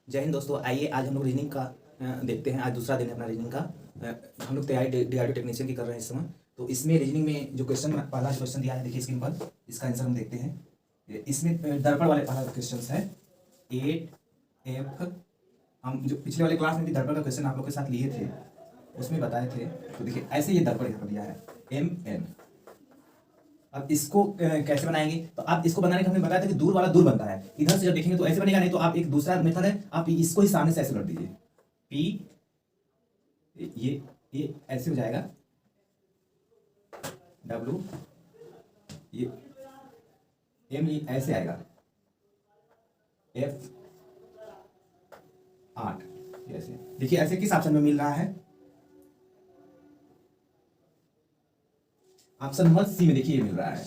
जय हिंद दोस्तों। आइए आज हम लोग रीजनिंग का देखते हैं। आज दूसरा दिन है अपना रीजनिंग का। हम लोग तैयारी डीआरडी टेक्नीशियन की कर रहे हैं इस समय। तो इसमें रीजनिंग में जो क्वेश्चन पहला क्वेश्चन दिया है, देखिए स्क्रीन पर, इसका आंसर हम देखते हैं। इसमें दर्पण वाले पहला क्वेश्चन है 8F। हम जो पिछले वाले क्लास में भी दर्पण का क्वेश्चन आप लोग के साथ लिए थे, उसमें बताए थे। तो देखिए ऐसे ये दर्पण यहाँ पर दिया है MN। अब इसको कैसे बनाएंगे? तो आप इसको बनाने का हमने बताया था कि दूर वाला दूर बनता है। इधर से जब देखेंगे तो ऐसे बनेगा, नहीं तो आप एक दूसरा मेथड है, आप इसको ही सामने से ऐसे कर दीजिए। P ये ऐसे हो जाएगा, W ये M ये ऐसे आएगा, F 8 ऐसे। देखिए ऐसे किस ऑप्शन में मिल रहा है? ऑप्शन नंबर सी में देखिए ये मिल रहा है।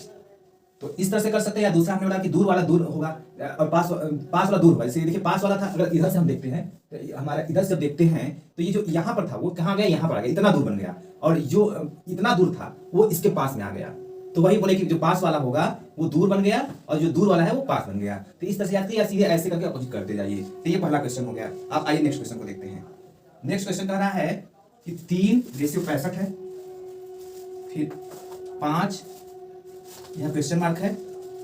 तो इस तरह से कर सकते हैं, या दूसरा हमने बोला कि दूर वाला दूर होगा और पास वाला दूर होगा। जैसे देखिए पास वाला था, अगर इधर से हम देखते हैं तो हमारा इधर से जब देखते हैं तो ये जो यहाँ पर था वो कहाँ गया? यहाँ पर आ गया, इतना दूर बन गया। और जो इतना दूर था वो इसके पास में आ गया। तो वही बोले कि जो पास वाला होगा वो दूर बन गया और जो दूर वाला है वो पास बन गया। तो इस तरह से याद या सीधे ऐसे करके अपोजिट करते जाइए। तो ये पहला क्वेश्चन हो गया। आप आइए नेक्स्ट क्वेश्चन को देखते हैं। नेक्स्ट क्वेश्चन कह रहा है कि 3:65 है, फिर 5 यहाँ क्वेश्चन मार्क है,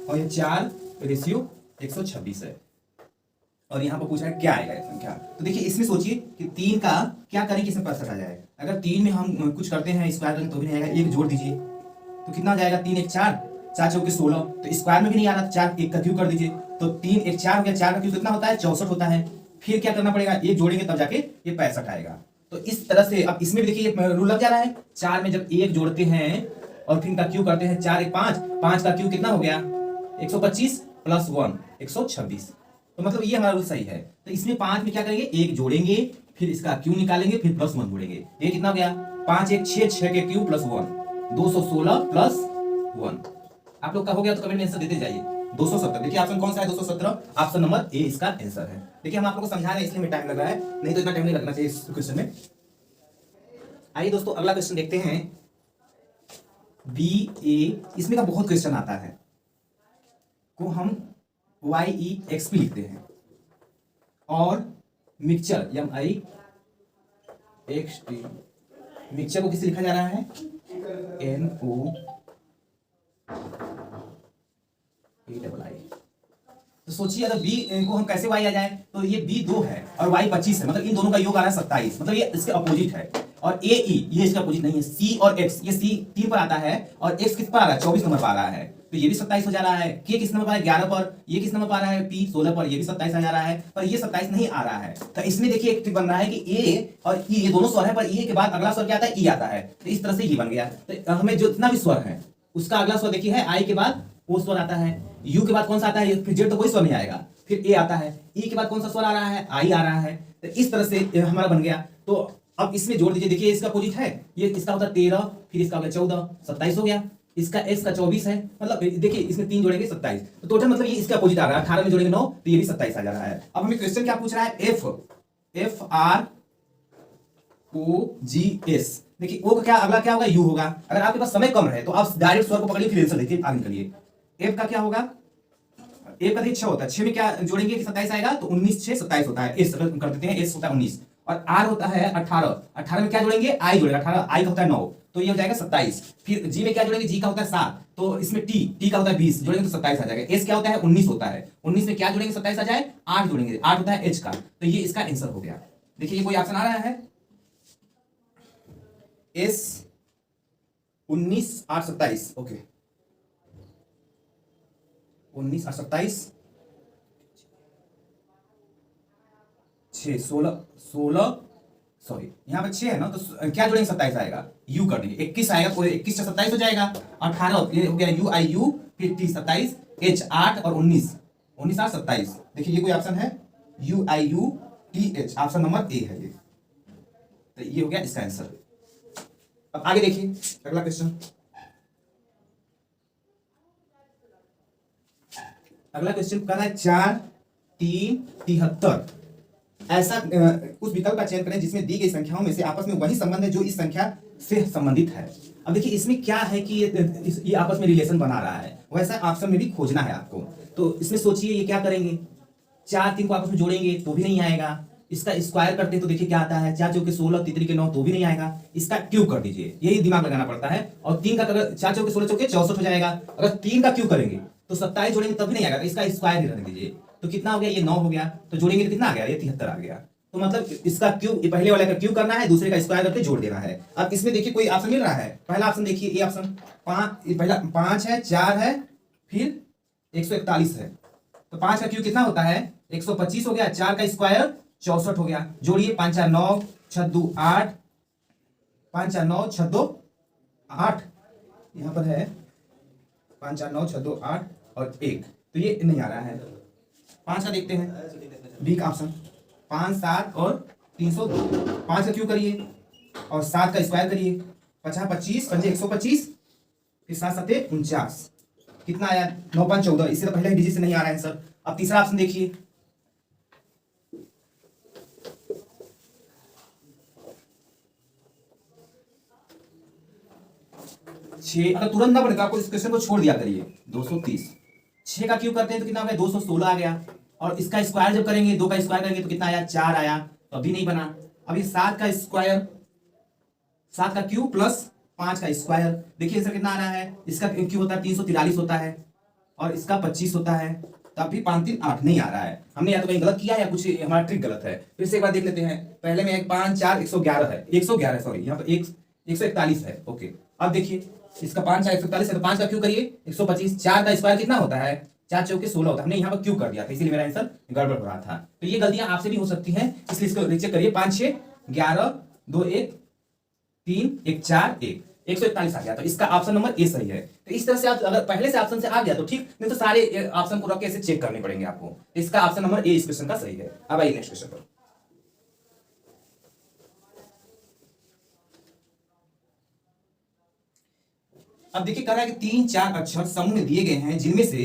और ये 4:126 है। और यहाँ पर पूछ रहा है क्या आएगा संख्या। तो देखिए इसमें सोचिए कि 3 का क्या करें कि इसमें 65 आ जाए। अगर 3 में हम कुछ करते हैं स्क्वायर करें तो भी नहीं आएगा, एक जोड़ दीजिए तो कितना हो जाएगा? 3 1 4, 4 चौके 16। तो स्क्वायर में भी नहीं आ रहा, 4 1 का क्यूब कर दीजिए तो 3 1 4 हो गया। 4 का क्यूब कितना होता है? 64 होता है। फिर क्या करना पड़ेगा? एक जोड़ेंगे तब जाके ये 65 आएगा। तो इस तरह से अब इसमें भी देखिए रूल लग जा रहा है। 4 में जब एक जोड़ते हैं और फिर का क्यूब करते हैं, 4 1 5, 5 का क्यूब कितना हो गया? 125 प्लस 1 126। तो मतलब ये हमारा रूल सही है। तो इसमें 5 में क्या करेंगे? एक जोड़ेंगे, फिर इसका क्यूब निकालेंगे, फिर प्लस 1 जोड़ेंगे। ये कितना हो गया? 5 1 6, 6 के क्यूब प्लस 1 216 प्लस 1। आप लोग का हो गया तो कमेंट में आंसर देते जाइए। 217। देखिए ऑप्शन कौन सा है? 217 ऑप्शन नंबर ए इसका आंसर है। देखिए हम आप लोगों को समझा रहे हैं इसलिए में टाइम लग रहा है, नहीं तो इतना टाइम नहीं लगना चाहिए इस क्वेश्चन में। आइए दोस्तों अगला क्वेश्चन देखते हैं। BA इसमें का बहुत क्वेश्चन आता है को हम YEXP लिखते हैं, और मिक्सचर MIXT मिक्सचर को किसे लिखा जा रहा है? NOAI। तो सोचिए अगर B को हम कैसे Y आ जाए, तो ये B 2 है और Y 25 है, मतलब इन दोनों का योग आ रहा है 27, मतलब ये इसके अपोजिट है। और AE ये इसका अपोजिट नहीं है। C और X, ये C 3 पर आता है और X किस पर आ रहा है? 24 नंबर पर आ रहा है, तो ये भी 27 हो जा रहा है। K किस नंबर पर है? 11 पर। ये किस नंबर पर आ रहा है? P 16 पर, ये भी 27 आ जा रहा है। पर ये 27 नहीं आ रहा है। तो इसमें देखिए एक ट्रिक बन रहा है कि A और E ये दोनों स्वर है, पर E के बाद अगला स्वर क्या आता है? E आता है। तो इस तरह से ये बन गया। तो हमें जितना भी स्वर है उसका अगला स्वर देखिए है I के बाद O स्वर आता है, U के बाद कौन सा आता है? फिर Z तो कोई स्वर नहीं आएगा, फिर A आता है, E के बाद कौन सा स्वर आ रहा है? I आ रहा है। तो इस तरह से हमारा बन गया। तो अब इसमें जोड़ दीजिए। देखिए इसका अपोजिट है, ये इसका होता है 13, फिर इसका हो गया 14, 27 हो गया। इसका X का 24 है, मतलब देखिए इसमें 3 जोड़ेंगे 27, तो टोटल मतलब ये इसका अपोजिट आ रहा है। 18 में जोड़ेंगे 9, तो ये भी 27 आ जा रहा है। अब हमें क्वेश्चन क्या पूछ रहा है? FROGS। देखिए O का क्या अगला क्या होगा? U होगा। अगर आपके पास समय कम है तो आप डायरेक्ट स्वर को पकड़िए, फिर आंसर देखिए, आगे निकलिए। F का क्या होगा? F का 6 होता है, 6 में क्या जोड़ेंगे कि 27 आएगा? तो 19 6 27 होता है। S कर देते हैं, S होता है 19, और R होता है 18, 18 में क्या जोड़ेंगे? I जोड़ेगा, 18 I का होता है 9, तो ये हो जाएगा 27। फिर G में क्या जोड़ेंगे? G का होता है 7, तो इसमें T का होता है 20, जोड़ेंगे तो 27 आ जाएगा। S क्या होता है? 19 होता है, 19 में क्या जोड़ेंगे 27 आ जाए? 8 जोड़ेंगे, 8 होता है H का, तो ये इसका आंसर हो गया। देखिए ये कोई ऑप्शन आ रहा है? S 19 8 27, ओके 19 8 27 6 16 16, सॉरी यहाँ पे 6 है ना, तो क्या जोड़ेंगे? 27 आएगा, U कर देंगे, 21 आएगा, कोई 21 से 27 हो जाएगा। 18 ये हो गया UIU, फिर T 27, H 8 और 19 19 8 27। देखिए ये कोई ऑप्शन है? UIU TH, option number A है ये। तो ये हो गया इसका आंसर। अब आगे देखिए अगला क्वेश्चन। अगला क्वेश्चन कर रहा है 4 3 73। ऐसा उस विकल्प का चयन करें जिसमें दी गई संख्याओं में से आपस में वही संबंध है जो इस संख्या से संबंधित है। अब देखिए इसमें क्या है कि ये आपस में रिलेशन बना रहा है, वैसा ऑप्शन में भी खोजना है आपको। तो इसमें सोचिए ये क्या करेंगे? 4 3 को आपस में जोड़ेंगे तो भी नहीं आएगा। इसका स्क्वायर करते हैं तो देखिए क्या आता है, 4 चौके 16, तितली के 9 तो भी नहीं आएगा। इसका क्यूब कर दीजिए, यही दिमाग लगाना पड़ता है। और 3 का अगर 4 चौके 16 चौके 64 हो जाएगा। अगर 3 का क्यूब करेंगे तो 27 जोड़ेंगे तब भी नहीं आएगा, तो इसका स्क्वायर ही रहने दीजिए। तो कितना हो गया, ये 9 हो गया। तो जोड़ेंगे तो कितना आ गया, ये 73 आ गया। तो मतलब इसका क्यूब, पहले वाले का क्यूब करना है, दूसरे का स्क्वायर करके जोड़ देना है। अब इसमें देखिए कोई ऑप्शन मिल रहा है। पहला ऑप्शन देखिए, ये ऑप्शन 5, पहला 5 है, 4 है, फिर 141 है। तो 5 का क्यूब कितना होता है, 125 हो गया। 4 का स्क्वायर 64 हो गया। जोड़िए, 5 4 9 6 2 8, 5 4 9 6 2 8, यहाँ पर है 5 4 9 6 2 8 और 1, तो ये नहीं आ रहा है। 5 का देखते हैं, बी का ऑप्शन 5 7 और 302। 5 का क्यूब करिए और 7 का स्क्वायर करिए, 50 25 पंजे 125, फिर 7 7 49, कितना आया 9 5 14। इससे तो पहले डिजिट से नहीं आ रहा है सर। अब तीसरा ऑप्शन देखिए, 6, अगर तुरंत ना बढ़ेगा आपको इस क्वेश्चन को छोड़ दिया करिए। 230, 6 का क्यूब करते हैं तो कितना हो गया, 216 आ गया। और इसका स्क्वायर जब करेंगे, 2 का स्क्वायर करेंगे तो कितना आया, 4 आया। तो अभी नहीं बना। अब ये 7 का स्क्वायर, 7 का क्यूब प्लस 5 का स्क्वायर, देखिए सर कितना आ रहा है। इसका क्यूब होता है 343 होता है और इसका 25 होता है। तो अभी 5 3 8 नहीं आ रहा है। हमने या तो कहीं गलत किया या कुछ हमारा ट्रिक गलत है। फिर से एक बार देख लेते हैं। पहले में 5 4 111 है, 111 सॉरी, यहाँ पर 141 है। ओके, अब देखिए इसका 5 4 141 है, तो 5 का क्यूब करिए 125। 4 का स्क्वायर कितना होता है, 4 चौके 16 होता है। हमने यहाँ पर क्यूब कर दिया था, इसीलिए मेरा आंसर गड़बड़ हो रहा था। तो ये गलतियां आपसे भी हो सकती हैं, इसलिए इसको रीचेक करिए। 5 6 11 2 1 3 1 4 1, 141 आ गया। तो इसका ऑप्शन नंबर ए सही है। तो इस तरह से आप अगर पहले से ऑप्शन से आ गया तो ठीक, नहीं तो सारे ऑप्शन को रख के ऐसे चेक करने पड़ेंगे आपको। इसका ऑप्शन नंबर ए इस क्वेश्चन का सही है। अब आइए नेक्स्ट क्वेश्चन पर। अब देखिए कह रहा है कि 3 4 अक्षर समूह में दिए गए हैं जिनमें से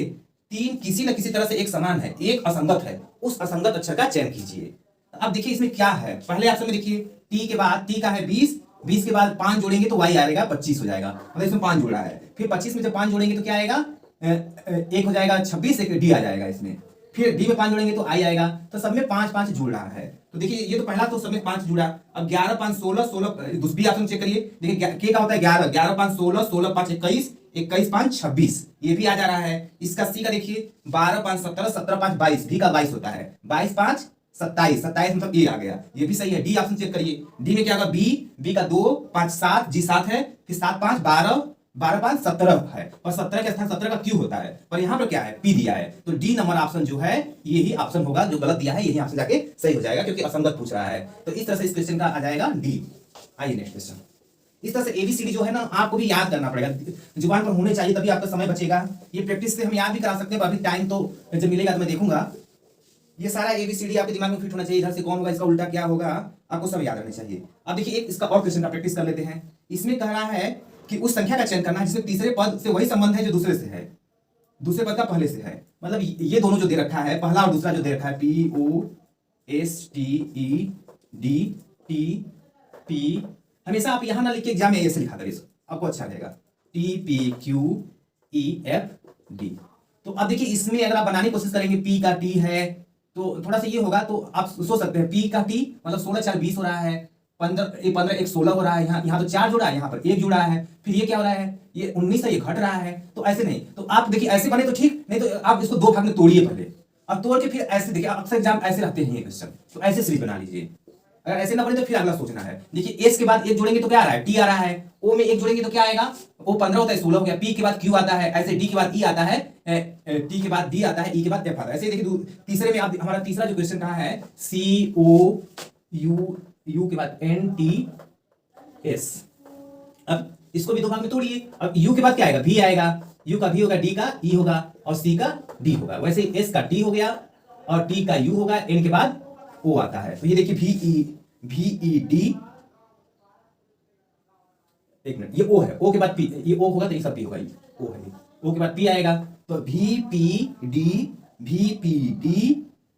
3 किसी न किसी तरह से एक समान है, एक असंगत है। उस असंगत अक्षर का चयन कीजिए। अब देखिए इसमें क्या है, पहले ऑप्शन में देखिए टी के बाद, टी का है 20, 20 के बाद 5 जोड़ेंगे तो y आएगा 25 हो जाएगा। मतलब इसमें 5 जोड़ा है। फिर 25 में जब 5 जोड़ेंगे तो क्या आएगा, एक हो जाएगा 26, एक डी आ जाएगा इसमें। फिर डी में 5 जोड़ेंगे तो आई आएगा। तो सब में 5 5 जुड़ रहा है। तो देखिए ये तो पहला तो सब में 5 जुड़ा। अब 11 5 16 16, दूसरी ऑप्शन चेक करिए। देखिए के का होता है 11, 11 5 16, 16 5 21, 21 5 26, ये भी आ जा रहा है। इसका सी का देखिए 12 5 17, 17 5 22, डी का 22 होता है, 22 5 27, 27 मतलब ए आ गया, ये भी सही है। डी ऑप्शन चेक करिए। डी में क्या होगा, बी का 2 5 7, जी 7 है, फिर 7 5 12, 12 5 17 है, और 17 के स्थान 17 का क्यू होता है। पर यहाँ पर क्या है, पी दिया है। तो डी नंबर ऑप्शन जो है यही ऑप्शन होगा, जो गलत दिया है यही ऑप्शन जाके सही हो जाएगा, क्योंकि असंगत पूछ रहा है। तो इस तरह से इस क्वेश्चन का आ जाएगा डी। आइए नेक्स्ट क्वेश्चन। इस तरह से एबीसीडी जो है ना आपको भी याद करना पड़ेगा, जुबान पर होने चाहिए, तभी आपका समय बचेगा। ये प्रैक्टिस से हम याद भी करा सकते हैं, अभी टाइम तो जब मिलेगा तो मैं देखूंगा। ये सारा एबीसीडी आपके दिमाग में फिट होना चाहिए। इधर से कौन होगा, इसका उल्टा क्या होगा, आपको सब याद रहना चाहिए। अब देखिए एक इसका और क्वेश्चन का प्रैक्टिस कर लेते हैं। इसमें कह रहा है कि उस संख्या का चयन करना है जिसमें तीसरे पद से वही संबंध है जो दूसरे से है, दूसरे पद का पहले से है। मतलब ये दोनों जो दे रखा है, पहला और दूसरा जो दे रखा है, P O S T E D T P, हमेशा आप यहां ना लिख के एग्जाम में ऐसे लिखा करिए, आपको अच्छा रहेगा। T P Q E F D. तो अब देखिए इसमें अगर आप बनाने की कोशिश करेंगे, पी का टी है तो थोड़ा सा ये होगा, तो आप सोच सकते हैं पी का टी मतलब 16 4 20 हो रहा है, 15 1 16 हो रहा है, यहाँ तो 4 जुड़ा है, यहाँ पर 1 जुड़ा है, फिर ये क्या हो रहा है, ये 19 है, ये घट रहा है। तो ऐसे नहीं, तो आप देखिए ऐसे बने तो ठीक, नहीं तो आप इसको 2 भाग में तोड़िए पहले, अब तोड़ के फिर ऐसे देखिए, अक्सर एग्जाम ऐसे रहते हैं ये क्वेश्चन, तो ऐसे सीरीज बना लीजिए। अगर ऐसे ना बने तो फिर अगला सोचना है। देखिए एस के बाद 1 जोड़ेंगे तो क्या आ रहा है, टी आ रहा है, ओ में 1 जोड़ेंगे तो क्या आएगा, ओ 15 होता है 16 हो गया, पी के बाद क्यू आता है, ऐसे डी के बाद ई आता है, टी के बाद डी आता है, ई के बाद एफ आता है। ऐसे देखिए तीसरे में आप हमारा तीसरा जो क्वेश्चन कहा है, सी ओ यू, यू के बाद एन टी एस। अब इसको भी 2 भाग में तोड़िए। अब यू के बाद क्या आएगा, भी आएगा, यू का भी होगा, डी का ई होगा और सी का डी होगा। वैसे एस का टी हो गया और टी का यू होगा, एन के बाद ओ आता है। तो ये देखिए भी ई डी, एक मिनट, ये ओ है, ओ के बाद पी, ये ओ होगा तो ये सब पी होगा, ये ओ है, ओ के बाद पी आएगा, तो भी पी डी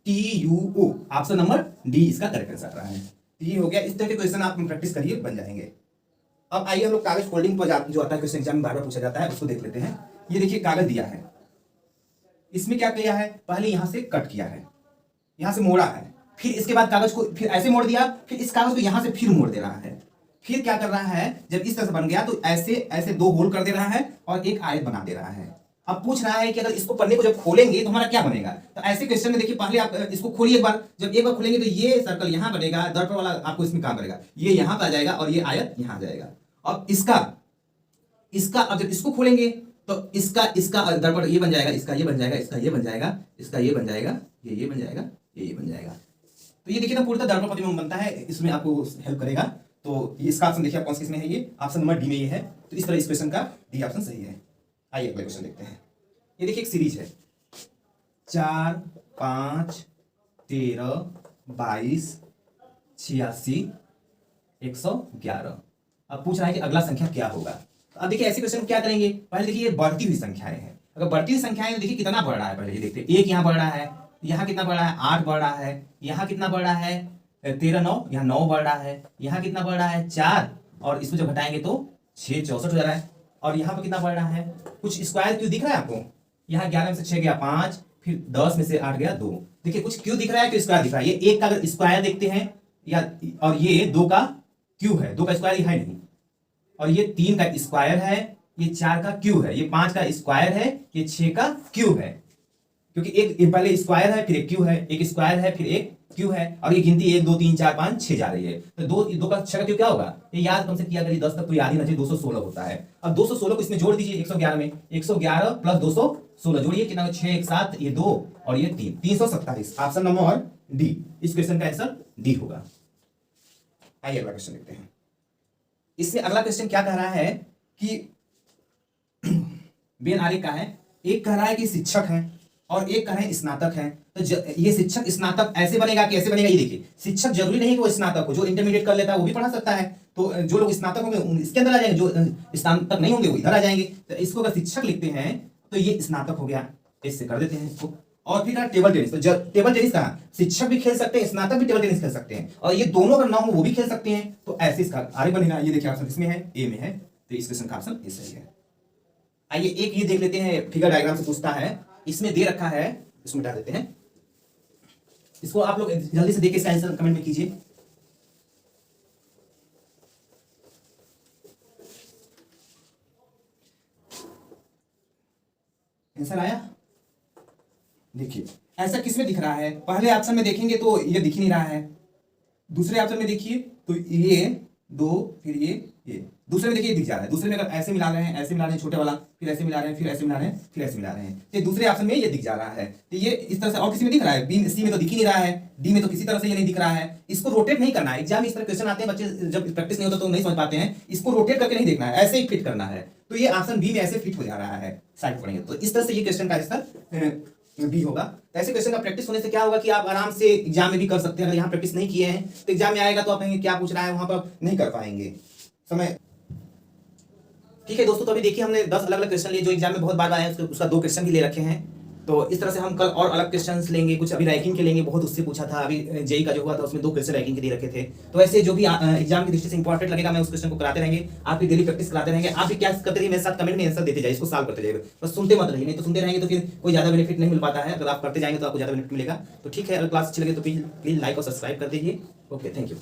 टी यू ओ, ऑप्शन नंबर डी इसका करेक्ट आंसर रहा है। ये हो गया। इस तरह के क्वेश्चन आप प्रैक्टिस करिए, बन जाएंगे। अब आइए हम लोग कागज फोल्डिंग पर जो आता है क्वेश्चन एग्जाम में बार बार पूछा जाता है, उसको देख लेते हैं। ये देखिए कागज दिया है, इसमें क्या किया है, पहले यहां से कट किया है, यहाँ से मोड़ा है, फिर इसके बाद कागज को फिर ऐसे मोड़ दिया, फिर इस कागज को यहाँ से फिर मोड़ दे रहा है। फिर क्या कर रहा है, जब इस तरह से बन गया तो ऐसे ऐसे दो होल कर दे रहा है और एक आयत बना दे रहा है। अब पूछ रहा है कि अगर इसको पन्ने को जब खोलेंगे तो हमारा क्या बनेगा। तो ऐसे क्वेश्चन में देखिए, पहले आप इसको खोलिए एक बार, जब एक बार खोलेंगे तो ये सर्कल यहाँ बनेगा, दर्पण वाला आपको इसमें काम करेगा, ये यहाँ पर आ जाएगा और ये आयत यहाँ आ जाएगा। अब इसका अब जब इसको खोलेंगे तो इसका दर्पण ये बन जाएगा, इसका ये बन जाएगा, इसका ये बन जाएगा, इसका ये बन जाएगा, ये बन जाएगा, ये बन जाएगा। तो ये देखिए ना पूर्णतः दर्पण प्रतिबिंब बनता है, इसमें आपको हेल्प करेगा। तो इसका ऑप्शन देखिए आप कौन सी किसमें है, ये ऑप्शन नंबर डी में ये है। तो इस तरह इस क्वेश्चन का डी ऑप्शन सही है। आइए अगला क्वेश्चन देखते हैं। ये देखिए एक सीरीज है 4, 5, 13, 22, 86, 111। अब पूछ रहा है कि अगला संख्या क्या होगा। तो अब देखिए ऐसे क्वेश्चन क्या करेंगे, पहले देखिए ये बढ़ती हुई संख्याएं हैं। अगर बढ़ती हुई संख्याएं तो देखिए कितना बढ़ रहा है, पहले ये देखते हैं। 1 यहाँ बढ़ रहा है, यहाँ कितना बढ़ रहा है, 8 बढ़ रहा है, यहाँ कितना बढ़ रहा है 13, 9, यहाँ 9 बढ़ रहा है, यहाँ कितना बढ़ रहा है 4, और इसको जब घटाएंगे तो 6, 64 हो जा रहा है। और यहाँ पर कितना बढ़ रहा है, कुछ स्क्वायर क्यों दिख रहा है आपको, यहाँ 11 में से 6 गया 5, फिर 10 में से 8 गया 2। देखिए कुछ क्यों दिख रहा है, क्यों स्क्वायर दिख रहा है। ये 1 का अगर स्क्वायर देखते हैं या, और ये 2 का क्यू है, 2 का स्क्वायर है नहीं, और ये 3 का स्क्वायर है, ये 4 का क्यू है, ये 5 का स्क्वायर है, ये 6 का क्यू है। क्योंकि एक पहले स्क्वायर है फिर एक क्यू है, एक स्क्वायर है फिर एक क्यू है, और ये गिनती 1 2 3 4 5 6 जा रही है। तो 2 का 6 का क्यू क्या होगा, ये याद कम से किया करिए, 10 तक तो याद ही ना चाहिए, 216 होता है। अब 216 को इसमें जोड़ दीजिए 111 में, 111 प्लस 216 जोड़िए कितना, 6 1 7, ये 2 और ये 3, 327। ऑप्शन नंबर डी इस क्वेश्चन का आंसर डी होगा। आइए अगला क्वेश्चन देखते हैं। इसमें अगला क्वेश्चन क्या कह रहा है कि बेन आरेख का है, एक कह रहा है कि शिक्षक है और एक कह रहे हैं स्नातक है। तो ये शिक्षक स्नातक ऐसे बनेगा कैसे बनेगा, ये देखिए। शिक्षक जरूरी नहीं कि वो स्नातक हो, जो इंटरमीडिएट कर लेता है वो भी पढ़ा सकता है। तो जो लोग स्नातक होंगे इसके अंदर आ जाएंगे, जो स्नातक नहीं होंगे वो इधर आ जाएंगे। तो इसको अगर शिक्षक लिखते हैं तो ये स्नातक हो गया, इससे कर देते हैं इसको। और फिर टेबल टेनिस, तो टेबल टेनिस कहा शिक्षक भी खेल सकते हैं, स्नातक भी टेबल टेनिस खेल सकते हैं, और ये दोनों अगर ना हो वो भी खेल सकते हैं। तो ऐसे इसका आगे बनेगा। ये देखिए ऑप्शन इसमें है, ए में है, तो इस क्वेश्चन का ऑप्शन ए सही है। आइए एक ये देख लेते हैं, फिगर डायग्राम से पूछता है, इसमें दे रखा है, इसको मिटा देते हैं। इसको आप लोग जल्दी से देखिए, इसका आंसर कमेंट में कीजिए। आंसर आया, देखिए ऐसा किसमें दिख रहा है। पहले ऑप्शन में देखेंगे तो ये दिख ही नहीं रहा है, दूसरे ऑप्शन में देखिए तो ये 2, फिर ये दूसरे में देखिए दिख जा रहा है। दूसरे में अगर ऐसे मिला रहे हैं, ऐसे मिला रहे हैं छोटे वाला, फिर ऐसे मिला रहे हैं, फिर ऐसे मिला रहे हैं, फिर ऐसे मिला रहे हैं, तो दूसरे ऑप्शन में ये दिख जा रहा है। तो ये इस तरह से, और किसी में दिख रहा है, बी सी में तो दिख ही नहीं रहा है, डी में तो किसी तरह से ये नहीं दिख रहा है। इसको रोटेट नहीं करना है। एग्जाम इस तरह क्वेश्चन आते हैं, बच्चे जब प्रैक्टिस नहीं होता तो नहीं समझ पाते हैं। इसको रोटेट करके नहीं देखना है, ऐसे ही फिट करना है। तो ये ऑप्शन बी में ऐसे फिट हो जा रहा है, साइड पढ़ेंगे तो इस तरह से ये क्वेश्चन का आंसर बी होगा। तो ऐसे क्वेश्चन का प्रैक्टिस होने से क्या होगा कि आप आराम से एग्जाम में भी कर सकते हैं। अगर यहाँ प्रैक्टिस नहीं किए हैं तो एग्जाम में आएगा तो आप कहेंगे क्या पूछ रहा है, वहां पर नहीं कर पाएंगे समय। ठीक है दोस्तों, तो अभी देखिए हमने 10 अलग अलग क्वेश्चन लिए जो एग्जाम में बहुत बार आए हैं, उसका 2 क्वेश्चन भी ले रखे हैं। तो इस तरह से हम कल और अलग क्वेश्चंस लेंगे, कुछ अभी रैंकिंग के लेंगे, बहुत उससे पूछा था। अभी जेई का जो हुआ था उसमें 2 क्वेश्चन रैंकिंग के लिए रखे थे। तो ऐसे जो भी एग्जाम की दृष्टि से इंपॉर्टेंट लगेगा मैं उस क्वेश्चन को कराते रहेंगे, आपकी डेली प्रैक्टिस कराते रहेंगे। आप भी क्या करते रहिए, मेरे साथ कमेंट में आंसर देते जाइए, इसको सॉल्व करते जाइए, बस सुनते मत रहिए, नहीं तो सुनते रहेंगे तो फिर कोई ज्यादा बेनिफिट नहीं मिल पाता है। अगर आप करते जाएंगे तो आपको ज्यादा बेनिफिट मिलेगा। तो ठीक है, अगर क्लास अच्छी लगे तो प्लीज लाइक और सब्सक्राइब कर दीजिए। Okay, thank you.